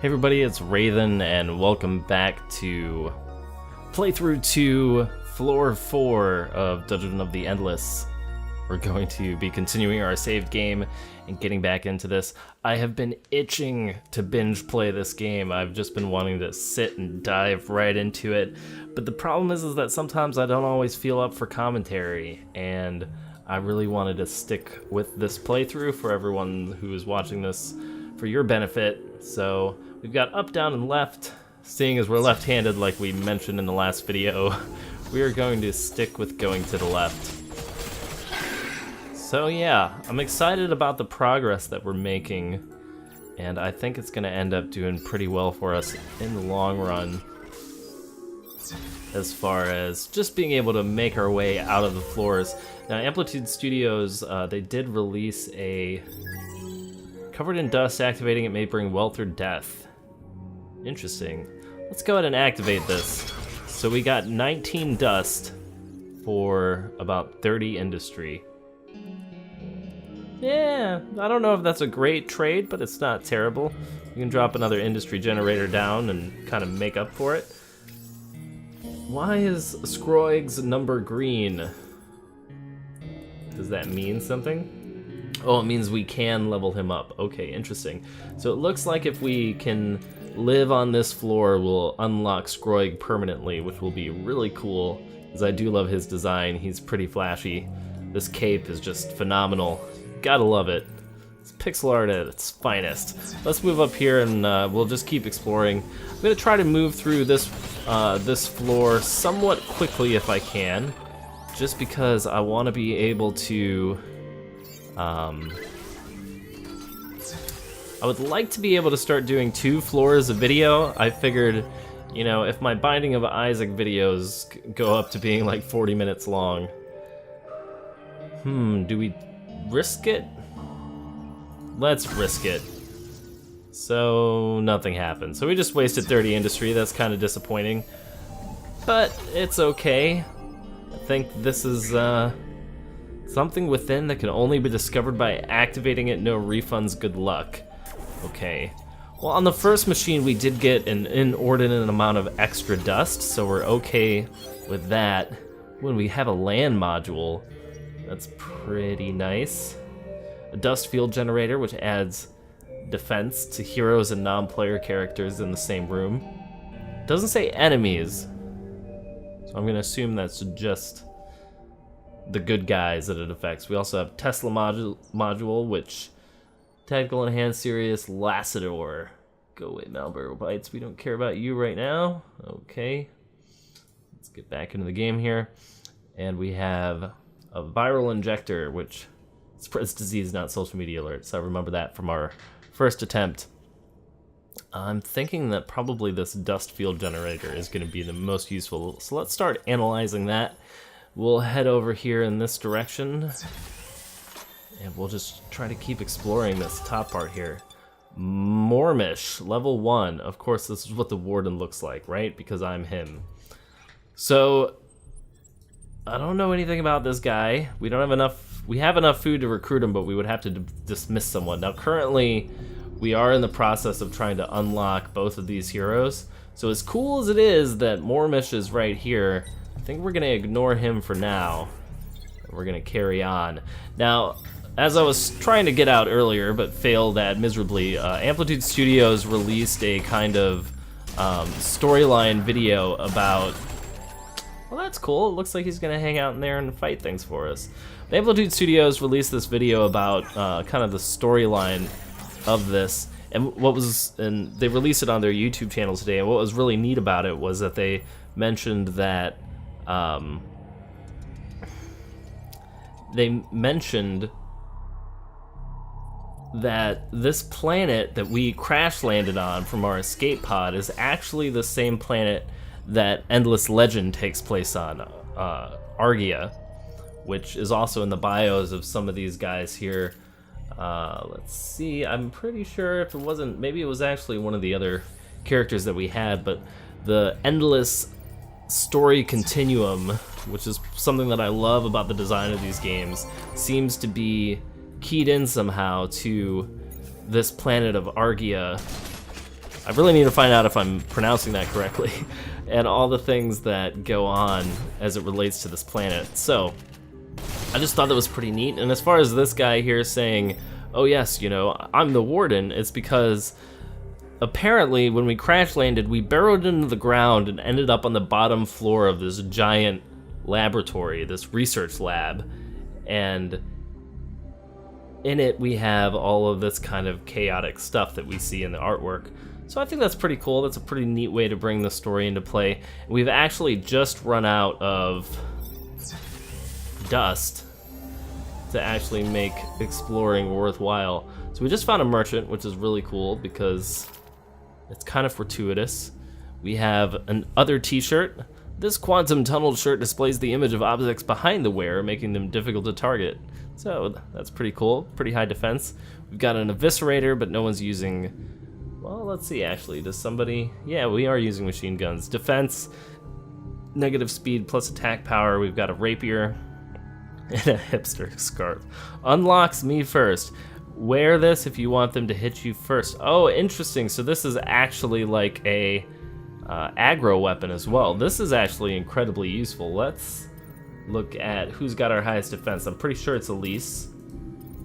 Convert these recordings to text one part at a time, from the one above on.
Hey everybody, it's Raidhyn, and welcome back to playthrough 2, floor 4 of Dungeon of the Endless. We're going to be continuing our saved game and getting back into this. I have been itching to binge play this game. I've just been wanting to sit and dive right into it. But the problem is that sometimes I don't always feel up for commentary, and I really wanted to stick with this playthrough for everyone who is watching this for your benefit. So we've got up, down, and left. Seeing as we're left-handed like we mentioned in the last video, we are going to stick with going to the left. So yeah, I'm excited about the progress that we're making, and I think it's going to end up doing pretty well for us in the long run, as far as just being able to make our way out of the floors. Now, Amplitude Studios, they did release a covered in dust, activating it may bring wealth or death. Interesting. Let's go ahead and activate this. So we got 19 dust for about 30 industry. Yeah, I don't know if that's a great trade, but it's not terrible. You can drop another industry generator down and kind of make up for it. Why is Scroig's number green? Does that mean something? Oh, it means we can level him up. Okay, interesting. So it looks like if we can live on this floor, we'll unlock Scroig permanently, which will be really cool, because I do love his design. He's pretty flashy. This cape is just phenomenal. Gotta love it. It's pixel art at its finest. Let's move up here and we'll just keep exploring. I'm gonna try to move through this this floor somewhat quickly if I can, just because I want to be able to I would like to be able to start doing 2 floors a video. I figured, you know, if my Binding of Isaac videos go up to being like 40 minutes long, do we risk it? Let's risk it. So nothing happened. So we just wasted 30 industry. That's kind of disappointing, but it's okay. I think this is something within that can only be discovered by activating it. No refunds, good luck. Okay. Well, on the first machine we did get an inordinate amount of extra dust, so we're okay with that. When we have a land module, that's pretty nice. A dust field generator, which adds defense to heroes and non-player characters in the same room. Doesn't say enemies, so I'm gonna assume that's just the good guys that it affects. We also have Tesla module, which tactical enhanced serious Lacidor. Go away, Malboro-bites. We don't care about you right now. Okay, let's get back into the game here. And we have a viral injector, which spreads disease, not social media alerts. I remember that from our first attempt. I'm thinking that probably this dust field generator is going to be the most useful. So let's start analyzing that. We'll head over here in this direction, and we'll just try to keep exploring this top part here. Mormish, level 1. Of course, this is what the warden looks like, right? Because I'm him. So I don't know anything about this guy. We don't have enough. We have enough food to recruit him, but we would have to dismiss someone. Now, currently, we are in the process of trying to unlock both of these heroes. So as cool as it is that Mormish is right here, I think we're gonna ignore him for now. We're gonna carry on. Now, as I was trying to get out earlier, but failed at miserably, Amplitude Studios released a kind of storyline video about. Well, that's cool. It looks like he's gonna hang out in there and fight things for us. The Amplitude Studios released this video about kind of the storyline of this, and they released it on their YouTube channel today. And what was really neat about it was that they mentioned that this planet that we crash landed on from our escape pod is actually the same planet that Endless Legend takes place on, Argia, which is also in the bios of some of these guys here. Let's see, I'm pretty sure if it wasn't, maybe it was actually one of the other characters that we had, but the Endless story continuum, which is something that I love about the design of these games, seems to be keyed in somehow to this planet of Argia. I really need to find out if I'm pronouncing that correctly, and all the things that go on as it relates to this planet. So, I just thought that was pretty neat. And as far as this guy here saying, oh yes, you know, I'm the warden, it's because apparently when we crash landed, we burrowed into the ground and ended up on the bottom floor of this giant laboratory, this research lab, and in it we have all of this kind of chaotic stuff that we see in the artwork. So I think that's pretty cool. That's a pretty neat way to bring the story into play. We've actually just run out of dust to actually make exploring worthwhile. So we just found a merchant, which is really cool because it's kind of fortuitous. We have an other t-shirt. This quantum tunneled shirt displays the image of objects behind the wearer, making them difficult to target. So that's pretty cool, pretty high defense. We've got an eviscerator, but no one's using, well, let's see actually, does somebody, yeah, we are using machine guns. Defense, negative speed plus attack power. We've got a rapier and a hipster scarf. Unlocks me first. Wear this if you want them to hit you first. Oh, interesting. So this is actually like a aggro weapon as well. This is actually incredibly useful. Let's look at who's got our highest defense. I'm pretty sure it's Elise,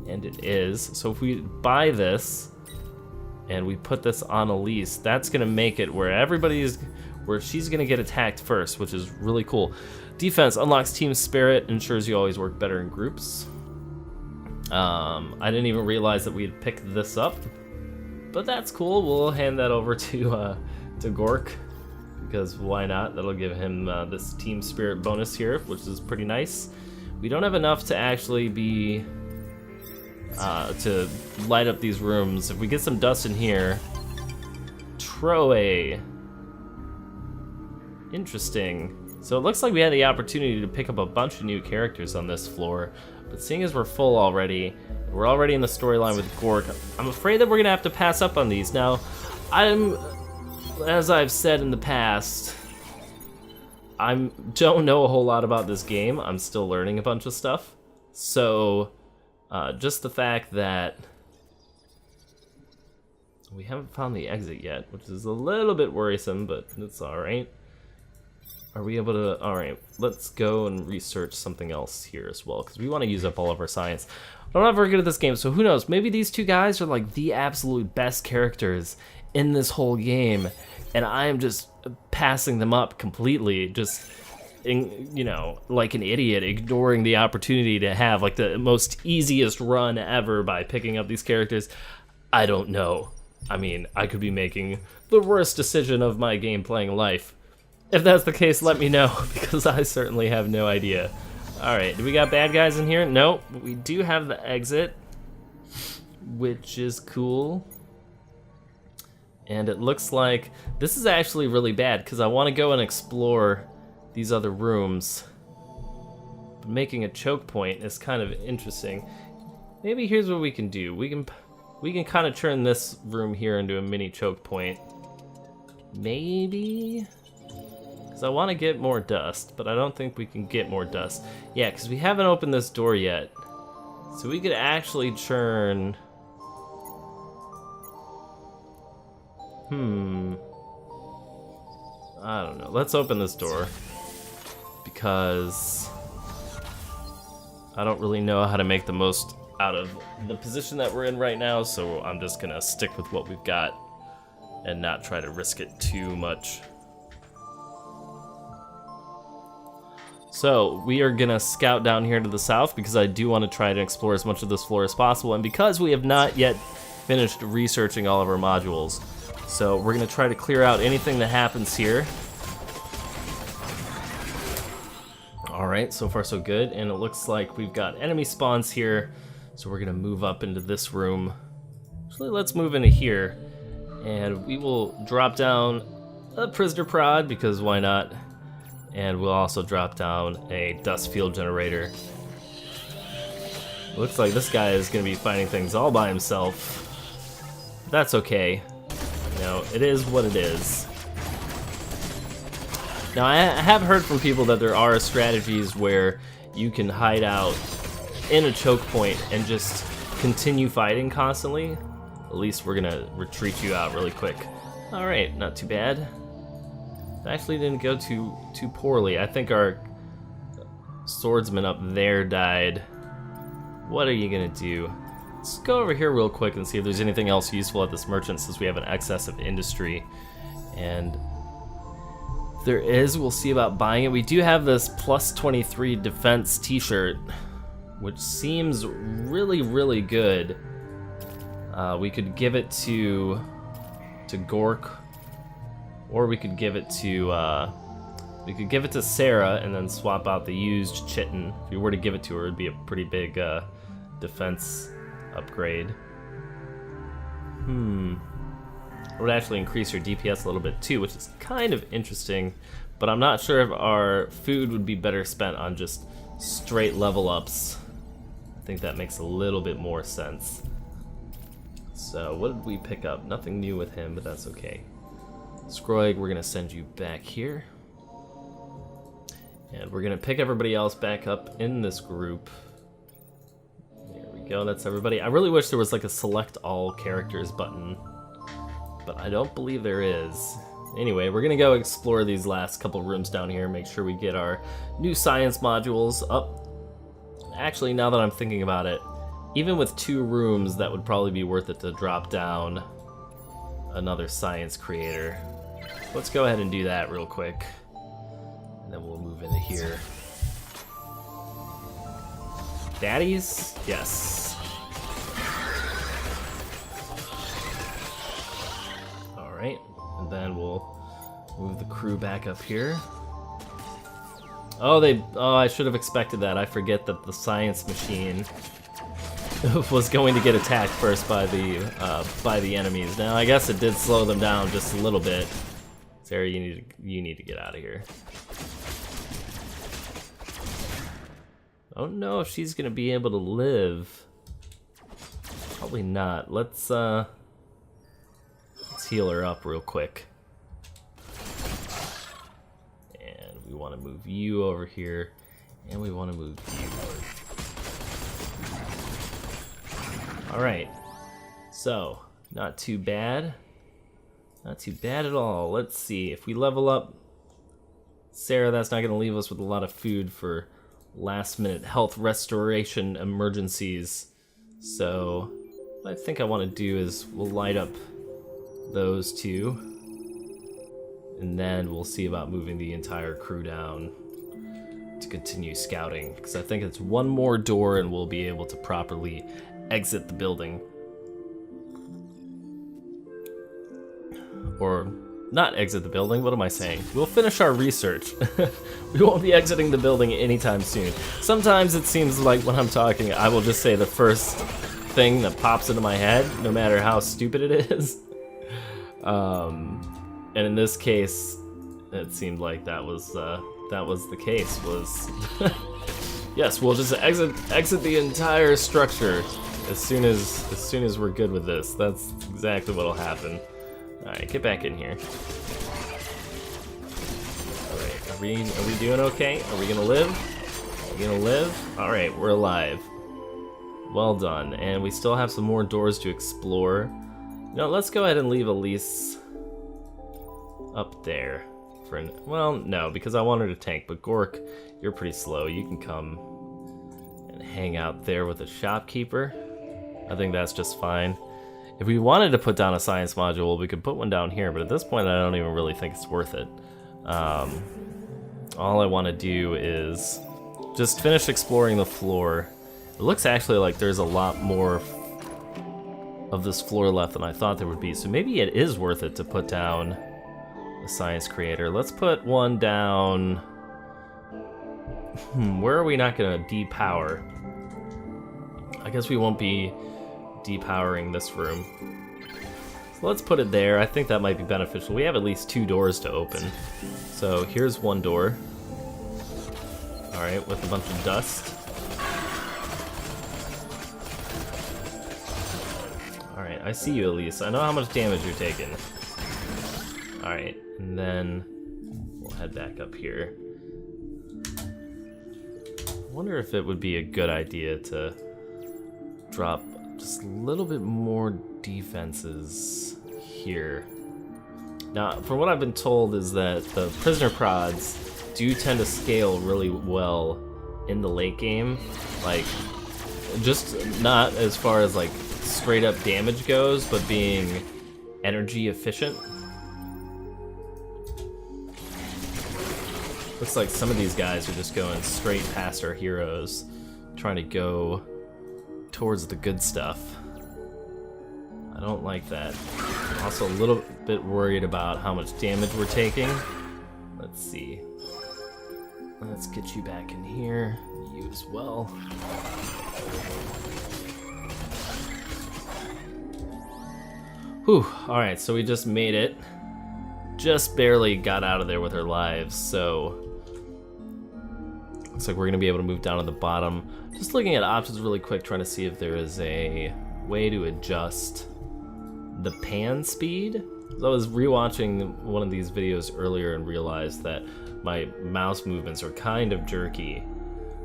and it is. So if we buy this and we put this on Elise, that's gonna make it where she's gonna get attacked first, which is really cool. Defense unlocks team spirit, ensures you always work better in groups. I didn't even realize that we had picked this up, but that's cool. We'll hand that over to Gork, because why not? That'll give him this team spirit bonus here, which is pretty nice. We don't have enough to actually be to light up these rooms. If we get some dust in here, Troe. Interesting. So it looks like we had the opportunity to pick up a bunch of new characters on this floor, but seeing as we're full already, we're already in the storyline with Gork, I'm afraid that we're gonna have to pass up on these. Now, as I've said in the past, I don't know a whole lot about this game. I'm still learning a bunch of stuff. So, just the fact that we haven't found the exit yet, which is a little bit worrisome, but it's alright. Are we able to... Alright, let's go and research something else here as well, because we want to use up all of our science. I'm not very good at this game, so who knows? Maybe these two guys are like the absolute best characters in this whole game, and I am just passing them up completely, just, you know, like an idiot, ignoring the opportunity to have like the most easiest run ever by picking up these characters. I don't know. I mean, I could be making the worst decision of my game playing life. If that's the case, let me know, because I certainly have no idea. Alright, do we got bad guys in here? Nope, but we do have the exit, which is cool. And it looks like this is actually really bad, because I want to go and explore these other rooms. But making a choke point is kind of interesting. Maybe here's what we can do. We can kind of turn this room here into a mini choke point. Maybe? Because I want to get more dust, but I don't think we can get more dust. Yeah, because we haven't opened this door yet. So we could actually churn... I don't know. Let's open this door, because I don't really know how to make the most out of the position that we're in right now, so I'm just gonna stick with what we've got and not try to risk it too much. So we are gonna scout down here to the south, because I do want to try to explore as much of this floor as possible, and because we have not yet finished researching all of our modules. So we're gonna try to clear out anything that happens here. Alright, so far so good, and it looks like we've got enemy spawns here, so we're gonna move up into this room. Actually, let's move into here, and we will drop down a prisoner prod, because why not? And we'll also drop down a dust field generator. Looks like this guy is gonna be fighting things all by himself. That's okay. You know, it is what it is. Now, I have heard from people that there are strategies where you can hide out in a choke point and just continue fighting constantly. At least we're gonna retreat you out really quick. Alright, not too bad. It actually didn't go too poorly. I think our swordsman up there died. What are you gonna do? Let's go over here real quick and see if there's anything else useful at this merchant, since we have an excess of industry. And if there is, we'll see about buying it. We do have this plus 23 defense t-shirt, which seems really, really good. We could give it to Gork, or we could give it to Sarah and then swap out the used chitin. If we were to give it to her, it'd be a pretty big defense upgrade. It would actually increase her DPS a little bit too, which is kind of interesting, but I'm not sure if our food would be better spent on just straight level ups. I think that makes a little bit more sense. So what did we pick up? Nothing new with him, but that's okay. Scroig, we're gonna send you back here. And we're gonna pick everybody else back up in this group. There we go, that's everybody. I really wish there was like a select all characters button, but I don't believe there is. Anyway, we're gonna go explore these last couple rooms down here, make sure we get our new science modules up. Actually, now that I'm thinking about it, even with 2 rooms, that would probably be worth it to drop down another science creator. Let's go ahead and do that real quick, and then we'll move into here. Daddies? Yes. Alright, and then we'll move the crew back up here. Oh, I should have expected that. I forget that the science machine was going to get attacked first by the enemies. Now, I guess it did slow them down just a little bit. Sarah, you need to get out of here. I don't know if she's gonna be able to live. Probably not. Let's heal her up real quick. And we want to move you over here, and we want to move you. Alright, so, not too bad. Not too bad at all. Let's see, if we level up Sarah, that's not going to leave us with a lot of food for last minute health restoration emergencies. So, what I think I want to do is we'll light up those 2, and then we'll see about moving the entire crew down to continue scouting, because I think it's 1 more door and we'll be able to properly exit the building. Or not exit the building, what am I saying? We'll finish our research. We won't be exiting the building anytime soon. Sometimes it seems like when I'm talking, I will just say the first thing that pops into my head, no matter how stupid it is. And in this case, it seemed like that was the case. Was yes, we'll just exit the entire structure as soon as we're good with this. That's exactly what'll happen. All right, get back in here. All right, are we doing okay? Are we gonna live? Are we gonna live? All right, we're alive. Well done, and we still have some more doors to explore. No, let's go ahead and leave Elise up there. Well, no, because I want her to tank, but Gork, you're pretty slow. You can come and hang out there with the shopkeeper. I think that's just fine. If we wanted to put down a science module, we could put one down here, but at this point I don't even really think it's worth it. All I want to do is just finish exploring the floor. It looks actually like there's a lot more of this floor left than I thought there would be, so maybe it is worth it to put down a science creator. Let's put one down. Where are we not gonna depower? I guess we won't be depowering this room. So let's put it there. I think that might be beneficial. We have at least 2 doors to open. So here's 1 door. Alright, with a bunch of dust. Alright, I see you, Elise. I know how much damage you're taking. Alright, and then we'll head back up here. I wonder if it would be a good idea to drop just a little bit more defenses here. Now, from what I've been told is that the prisoner prods do tend to scale really well in the late game. Like, just not as far as like straight up damage goes, but being energy efficient. Looks like some of these guys are just going straight past our heroes, trying to go towards the good stuff. I don't like that. I'm also a little bit worried about how much damage we're taking. Let's see. Let's get you back in here. You as well. Whew, alright, so we just made it. Just barely got out of there with our lives, so looks like we're gonna be able to move down to the bottom. Just looking at options really quick, trying to see if there is a way to adjust the pan speed. I was rewatching one of these videos earlier and realized that my mouse movements are kind of jerky.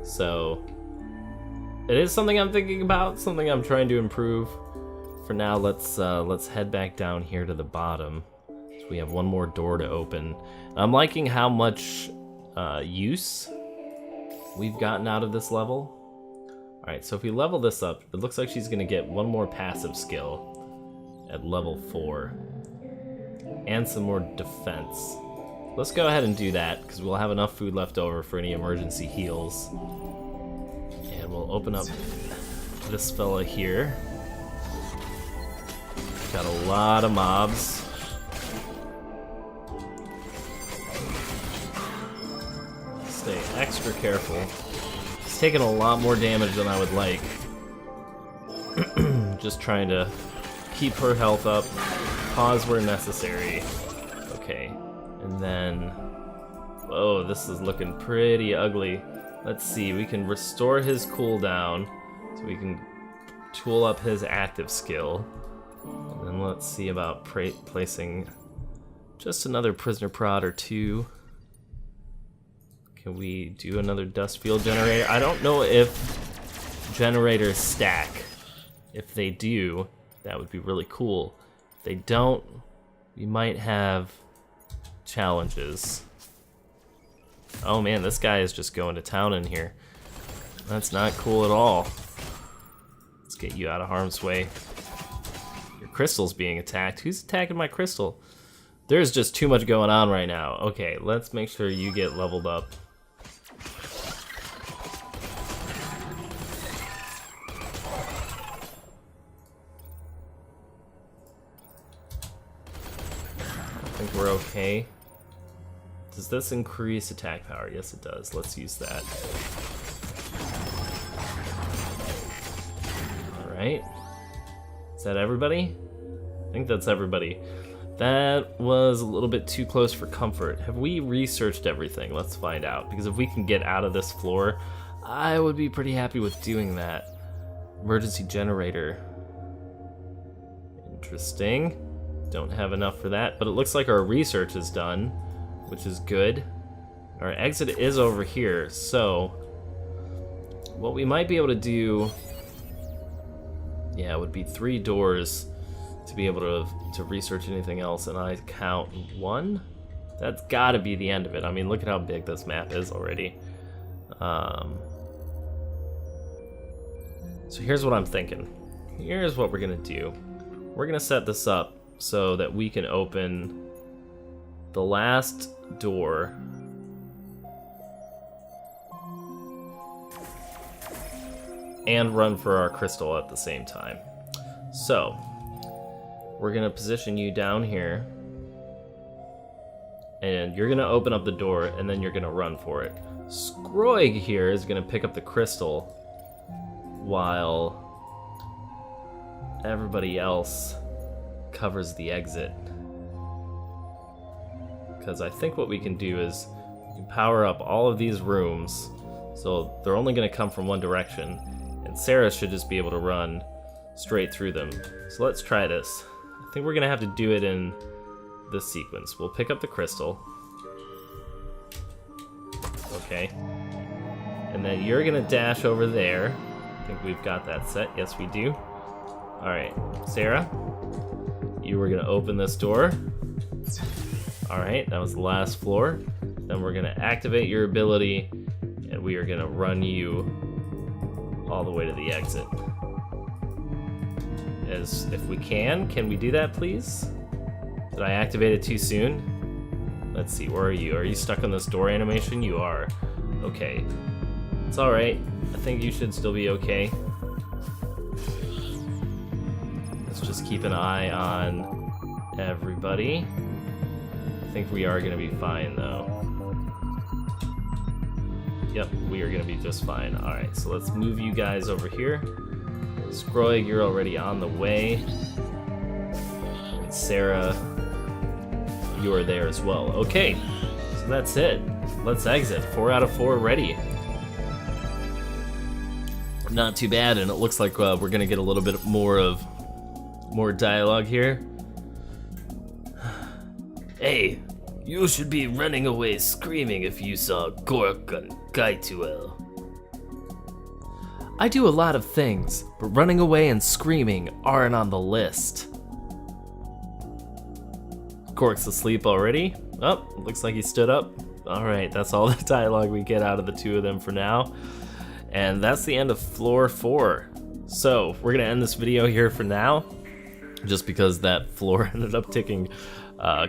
So it is something I'm thinking about, something I'm trying to improve. For now, let's head back down here to the bottom. So we have one more door to open. I'm liking how much use we've gotten out of this level. All right, so if we level this up, it looks like she's gonna get one more passive skill at level 4 and some more defense. Let's go ahead and do that because we'll have enough food left over for any emergency heals. And we'll open up this fella here. Got a lot of mobs. Stay extra careful. It's taking a lot more damage than I would like. Just trying to keep her health up, pause where necessary. Okay, and then, whoa, this is looking pretty ugly. Let's see, we can restore his cooldown, so we can tool up his active skill. And then let's see about placing just another prisoner prod or two. Can we do another dust field generator? I don't know if generators stack. If they do, that would be really cool. If they don't, we might have challenges. Oh man, this guy is just going to town in here. That's not cool at all. Let's get you out of harm's way. Your crystal's being attacked. Who's attacking my crystal? There's just too much going on right now. Okay, let's make sure you get leveled up. I think we're okay. Does this increase attack power? Yes, it does. Let's use that. Alright. Is that everybody? I think that's everybody. That was a little bit too close for comfort. Have we researched everything? Let's find out. Because if we can get out of this floor, I would be pretty happy with doing that. Emergency generator. Interesting. Don't have enough for that, but it looks like our research is done, which is good. Our exit is over here, so what we might be able to do, yeah, would be 3 doors to be able to research anything else, and I count 1. That's gotta be the end of it. I mean, look at how big this map is already. So here's what I'm thinking. Here's what we're gonna do. We're gonna set this up so that we can open the last door and run for our crystal at the same time. So we're gonna position you down here and you're gonna open up the door and then you're gonna run for it. Scroig here is gonna pick up the crystal while everybody else covers the exit. Because I think what we can do is power up all of these rooms so they're only going to come from one direction, and Sarah should just be able to run straight through them. So let's try this. I think we're going to have to do it in this sequence. We'll pick up the crystal. Okay. And then you're going to dash over there. I think we've got that set. Yes, we do. Alright, Sarah, you were going to open this door. Alright, that was the last floor. Then we're gonna activate your ability, and we are gonna run you all the way to the exit. As if we can we do that, please? Did I activate it too soon? Let's see, where are you? Are you stuck on this door animation? You are. Okay. It's alright. I think you should still be okay. Let's just keep an eye on everybody. I think we are gonna be fine though. Yep, we are gonna be just fine. Alright, so let's move you guys over here. Scroig, you're already on the way. And Sarah, you're there as well. Okay, so that's it. Let's exit. 4 out of 4 ready. Not too bad, and it looks like we're gonna get a little bit more dialogue here. Hey, you should be running away screaming if you saw Gork and Gaituel. I do a lot of things, but running away and screaming aren't on the list. Gork's asleep already? Oh, looks like he stood up. Alright, that's all the dialogue we get out of the two of them for now. And that's the end of floor 4. So, we're gonna end this video here for now, just because that floor ended up taking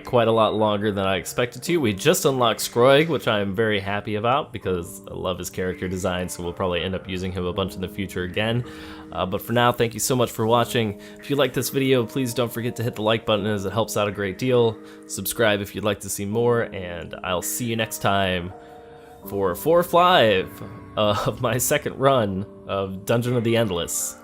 quite a lot longer than I expected to. We just unlocked Scroig, which I'm very happy about because I love his character design, so we'll probably end up using him a bunch in the future again. But for now, thank you so much for watching. If you like this video, please don't forget to hit the like button as it helps out a great deal. Subscribe if you'd like to see more, and I'll see you next time for 4 or 5 of my second run of Dungeon of the Endless.